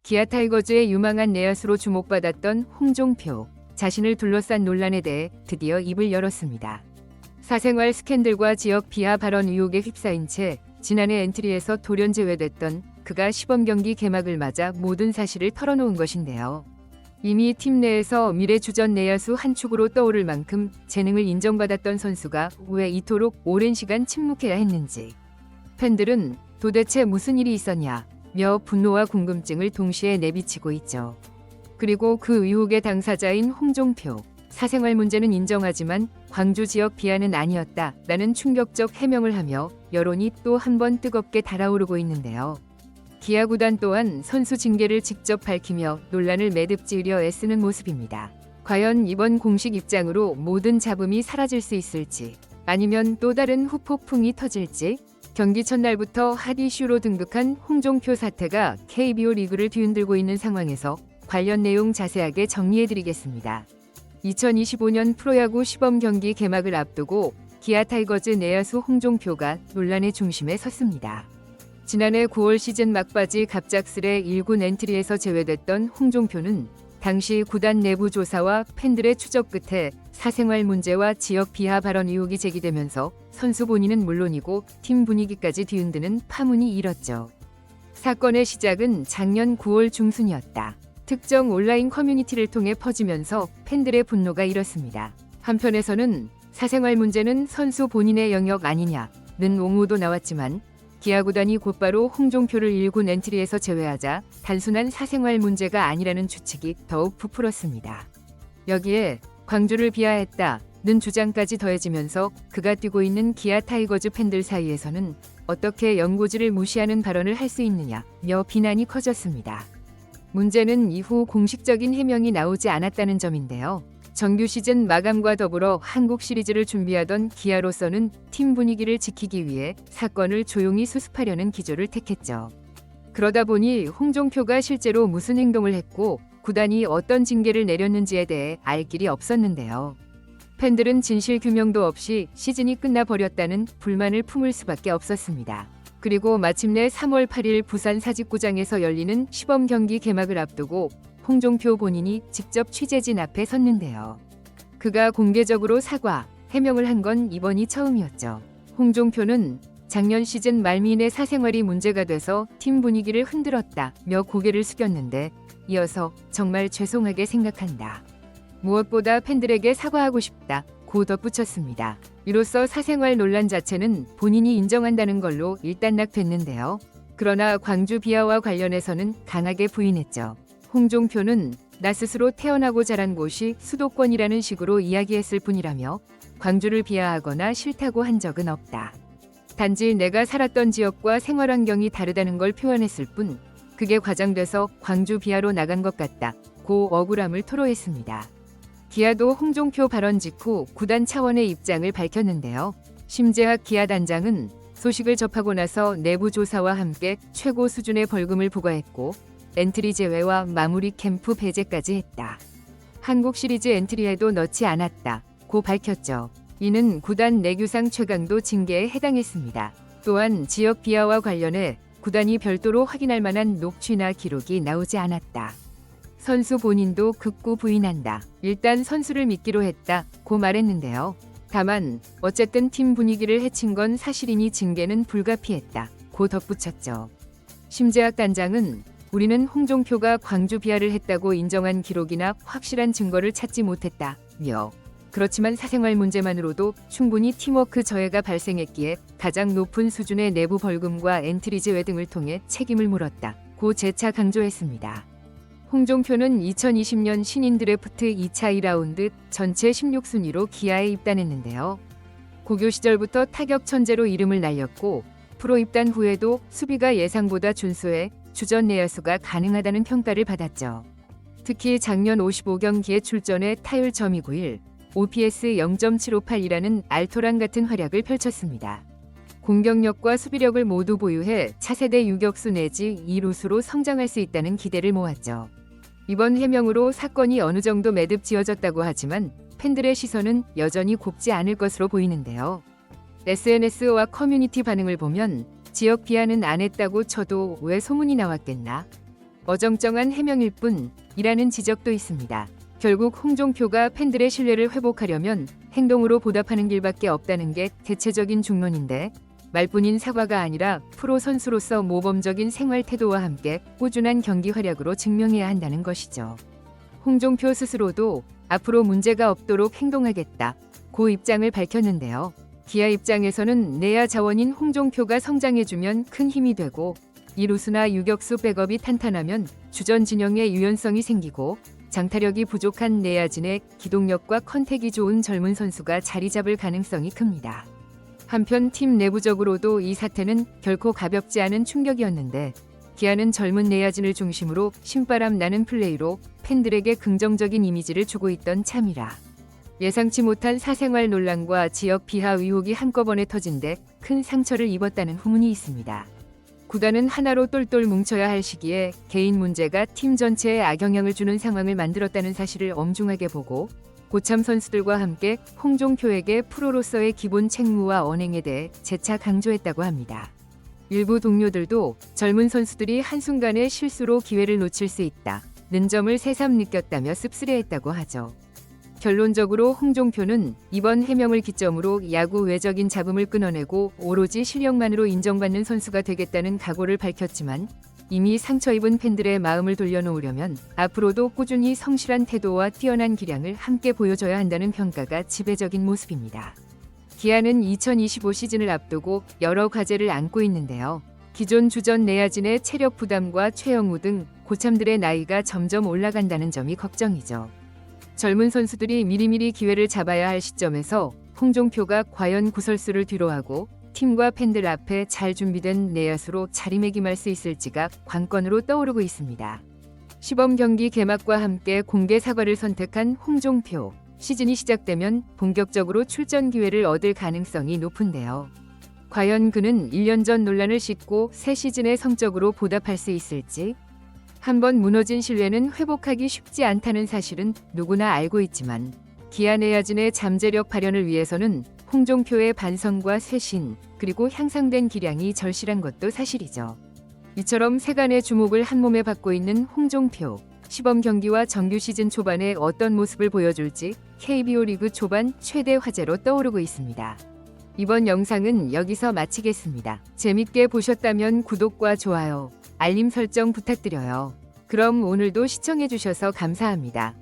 기아 타이거즈의 유망한 내야수로 주목받았던 홍종표. 자신을 둘러싼 논란에 대해 드디어 입을 열었습니다. 사생활 스캔들과 지역 비하 발언 의혹에 휩싸인 채 지난해 엔트리에서 돌연 제외됐던 그가 시범경기 개막을 맞아 모든 사실을 털어놓은 것인데요. 이미 팀 내에서 미래 주전 내야수 한 축으로 떠오를 만큼 재능을 인정받았던 선수가 왜 이토록 오랜 시간 침묵해야 했는지. 팬들은 도대체 무슨 일이 있었냐며 분노와 궁금증을 동시에 내비치고 있죠. 그리고 그 의혹의 당사자인 홍종표. 사생활 문제는 인정하지만 광주 지역 비하는 아니었다라는 충격적 해명을 하며 여론이 또 한 번 뜨겁게 달아오르고 있는데요. 기아 구단 또한 선수 징계를 직접 밝히며 논란을 매듭지으려 애쓰는 모습입니다. 과연 이번 공식 입장으로 모든 잡음이 사라질 수 있을지, 아니면 또 다른 후폭풍이 터질지. 경기 첫날부터 핫 이슈로 등극한 홍종표 사태가 KBO 리그를 뒤흔들고 있는 상황에서 관련 내용 자세하게 정리해드리겠습니다. 2025년 프로야구 시범 경기 개막을 앞두고 기아 타이거즈 내야수 홍종표가 논란의 중심에 섰습니다. 지난해 9월 시즌 막바지 갑작스레 1군 엔트리에서 제외됐던 홍종표는 당시 구단 내부 조사와 팬들의 추적 끝에 사생활 문제와 지역 비하 발언 의혹이 제기되면서 선수 본인은 물론이고 팀 분위기까지 뒤흔드는 파문이 일었죠. 사건의 시작은 작년 9월 중순이었다. 특정 온라인 커뮤니티를 통해 퍼지면서 팬들의 분노가 일었습니다. 한편에서는 사생활 문제는 선수 본인의 영역 아니냐는 옹호도 나왔지만 기아 구단이 곧바로 홍종표를 1군 엔트리에서 제외하자 단순한 사생활 문제가 아니라는 추측이 더욱 부풀었습니다. 여기에 광주를 비하했다는 주장까지 더해지면서 그가 뛰고 있는 기아 타이거즈 팬들 사이에서는 어떻게 연고지를 무시하는 발언을 할 수 있느냐며 비난이 커졌습니다. 문제는 이후 공식적인 해명이 나오지 않았다는 점인데요. 정규 시즌 마감과 더불어 한국 시리즈를 준비하던 기아로서는 팀 분위기를 지키기 위해 사건을 조용히 수습하려는 기조를 택했죠. 그러다 보니 홍종표가 실제로 무슨 행동을 했고 구단이 어떤 징계를 내렸는지에 대해 알 길이 없었는데요. 팬들은 진실 규명도 없이 시즌이 끝나버렸다는 불만을 품을 수밖에 없었습니다. 그리고 마침내 3월 8일 부산 사직구장에서 열리는 시범 경기 개막을 앞두고 홍종표 본인이 직접 취재진 앞에 섰는데요. 그가 공개적으로 사과, 해명을 한 건 이번이 처음이었죠. 홍종표는 작년 시즌 말미인의 사생활이 문제가 돼서 팀 분위기를 흔들었다며 고개를 숙였는데 이어서 정말 죄송하게 생각한다. 무엇보다 팬들에게 사과하고 싶다고 덧붙였습니다. 이로써 사생활 논란 자체는 본인이 인정한다는 걸로 일단락됐는데요. 그러나 광주 비하와 관련해서는 강하게 부인했죠. 홍종표는 나 스스로 태어나고 자란 곳이 수도권이라는 식으로 이야기했을 뿐이라며 광주를 비하하거나 싫다고 한 적은 없다. 단지 내가 살았던 지역과 생활 환경이 다르다는 걸 표현했을 뿐 그게 과장돼서 광주 비하로 나간 것 같다고 억울함을 토로했습니다. 기아도 홍종표 발언 직후 구단 차원의 입장을 밝혔는데요. 심재학 기아 단장은 소식을 접하고 나서 내부 조사와 함께 최고 수준의 벌금을 부과했고 엔트리 제외와 마무리 캠프 배제까지 했다. 한국 시리즈 엔트리에도 넣지 않았다고 밝혔죠. 이는 구단 내규상 최강도 징계에 해당했습니다. 또한 지역 비하와 관련해 구단이 별도로 확인할 만한 녹취나 기록이 나오지 않았다. 선수 본인도 극구 부인한다. 일단 선수를 믿기로 했다고 말했는데요. 다만 어쨌든 팀 분위기를 해친 건 사실이니 징계는 불가피했다고 덧붙였죠. 심재학 단장은 우리는 홍종표가 광주 비하를 했다고 인정한 기록이나 확실한 증거를 찾지 못했다며 그렇지만 사생활 문제만으로도 충분히 팀워크 저해가 발생했기에 가장 높은 수준의 내부 벌금과 엔트리 제외 등을 통해 책임을 물었다고 재차 강조했습니다. 홍종표는 2020년 신인 드래프트 2차 2라운드 전체 16순위로 기아에 입단했는데요. 고교 시절부터 타격 천재로 이름을 날렸고 프로 입단 후에도 수비가 예상보다 준수해 주전 내야수가 가능하다는 평가를 받았죠. 특히 작년 55경기에 출전해 타율 .291, OPS 0.758이라는 알토란 같은 활약을 펼쳤습니다. 공격력과 수비력을 모두 보유해 차세대 유격수 내지 2루수로 성장할 수 있다는 기대를 모았죠. 이번 해명으로 사건이 어느 정도 매듭 지어졌다고 하지만 팬들의 시선은 여전히 곱지 않을 것으로 보이는데요. SNS와 커뮤니티 반응을 보면 지역 비하는 안 했다고 쳐도 왜 소문이 나왔겠나? 어정쩡한 해명일 뿐이라는 지적도 있습니다. 결국 홍종표가 팬들의 신뢰를 회복하려면 행동으로 보답하는 길밖에 없다는 게 대체적인 중론인데, 말뿐인 사과가 아니라 프로 선수로서 모범적인 생활 태도와 함께 꾸준한 경기 활약으로 증명해야 한다는 것이죠. 홍종표 스스로도 앞으로 문제가 없도록 행동하겠다 고 입장을 밝혔는데요. 기아 입장에서는 내야 자원인 홍종표가 성장해주면 큰 힘이 되고, 이루수나 유격수 백업이 탄탄하면 주전 진영에 유연성이 생기고, 장타력이 부족한 내야진의 기동력과 컨택이 좋은 젊은 선수가 자리 잡을 가능성이 큽니다. 한편 팀 내부적으로도 이 사태는 결코 가볍지 않은 충격이었는데, 기아는 젊은 내야진을 중심으로 신바람 나는 플레이로 팬들에게 긍정적인 이미지를 주고 있던 참이라. 예상치 못한 사생활 논란과 지역 비하 의혹이 한꺼번에 터진 데 큰 상처를 입었다는 후문이 있습니다. 구단은 하나로 똘똘 뭉쳐야 할 시기에 개인 문제가 팀 전체에 악영향을 주는 상황을 만들었다는 사실을 엄중하게 보고, 고참 선수들과 함께 홍종표에게 프로로서의 기본 책무와 언행에 대해 재차 강조했다고 합니다. 일부 동료들도 젊은 선수들이 한순간의 실수로 기회를 놓칠 수 있다는 점을 새삼 느꼈다며 씁쓸해했다고 하죠. 결론적으로 홍종표는 이번 해명을 기점으로 야구 외적인 잡음을 끊어내고 오로지 실력만으로 인정받는 선수가 되겠다는 각오를 밝혔지만, 이미 상처 입은 팬들의 마음을 돌려놓으려면 앞으로도 꾸준히 성실한 태도와 뛰어난 기량을 함께 보여줘야 한다는 평가가 지배적인 모습입니다. 기아는 2025 시즌을 앞두고 여러 과제를 안고 있는데요. 기존 주전 내야진의 체력 부담과 최영우 등 고참들의 나이가 점점 올라간다는 점이 걱정이죠. 젊은 선수들이 미리미리 기회를 잡아야 할 시점에서 홍종표가 과연 구설수를 뒤로하고 팀과 팬들 앞에 잘 준비된 내야수로 자리매김할 수 있을지가 관건으로 떠오르고 있습니다. 시범 경기 개막과 함께 공개 사과를 선택한 홍종표. 시즌이 시작되면 본격적으로 출전 기회를 얻을 가능성이 높은데요. 과연 그는 1년 전 논란을 씻고 새 시즌의 성적으로 보답할 수 있을지? 한번 무너진 신뢰는 회복하기 쉽지 않다는 사실은 누구나 알고 있지만, 기아 내야진의 잠재력 발현을 위해서는 홍종표의 반성과 쇄신, 그리고 향상된 기량이 절실한 것도 사실이죠. 이처럼 세간의 주목을 한몸에 받고 있는 홍종표. 시범 경기와 정규 시즌 초반에 어떤 모습을 보여줄지 KBO 리그 초반 최대 화제로 떠오르고 있습니다. 이번 영상은 여기서 마치겠습니다. 재밌게 보셨다면 구독과 좋아요, 알림 설정 부탁드려요. 그럼 오늘도 시청해주셔서 감사합니다.